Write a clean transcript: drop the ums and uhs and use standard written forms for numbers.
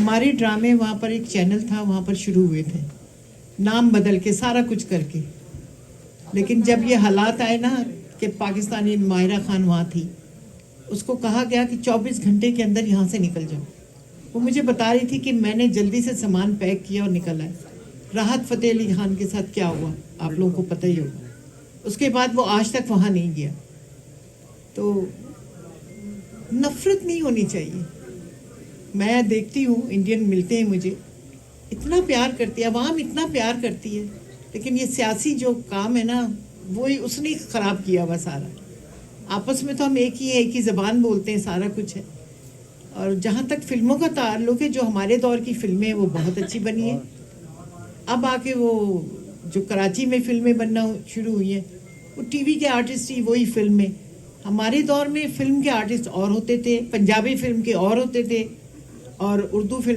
ہمارے ڈرامے وہاں پر ایک چینل تھا, وہاں پر شروع ہوئے تھے, نام بدل کے, سارا کچھ کر کے. لیکن جب یہ حالات آئے نا کہ پاکستانی ماہرہ خان وہاں تھی, اس کو کہا گیا کہ 24 گھنٹے کے اندر یہاں سے نکل جاؤ. وہ مجھے بتا رہی تھی کہ میں نے جلدی سے سامان پیک کیا اور نکل آئے. راحت فتح علی خان کے ساتھ کیا ہوا آپ لوگوں کو پتہ ہی ہوگا. اس کے بعد وہ آج تک وہاں نہیں گیا. تو نفرت نہیں ہونی چاہیے. میں دیکھتی ہوں انڈین ملتے ہیں مجھے, اتنا پیار کرتی ہے عوام, اتنا پیار کرتی ہے, لیکن یہ سیاسی جو کام ہے نا وہی اس نے خراب کیا ہوا سارا. آپس میں تو ہم ایک ہی زبان بولتے ہیں, سارا کچھ ہے. اور جہاں تک فلموں کا تعلق ہے, جو ہمارے دور کی فلمیں وہ بہت اچھی بنی ہیں. اب آ کے وہ جو کراچی میں فلمیں بننا شروع ہوئی ہیں, وہ ٹی وی کے آرٹسٹ ہی وہی فلم میں. ہمارے دور میں فلم کے آرٹسٹ اور ہوتے تھے, پنجابی فلم کے اور ہوتے تھے, اور اردو فلم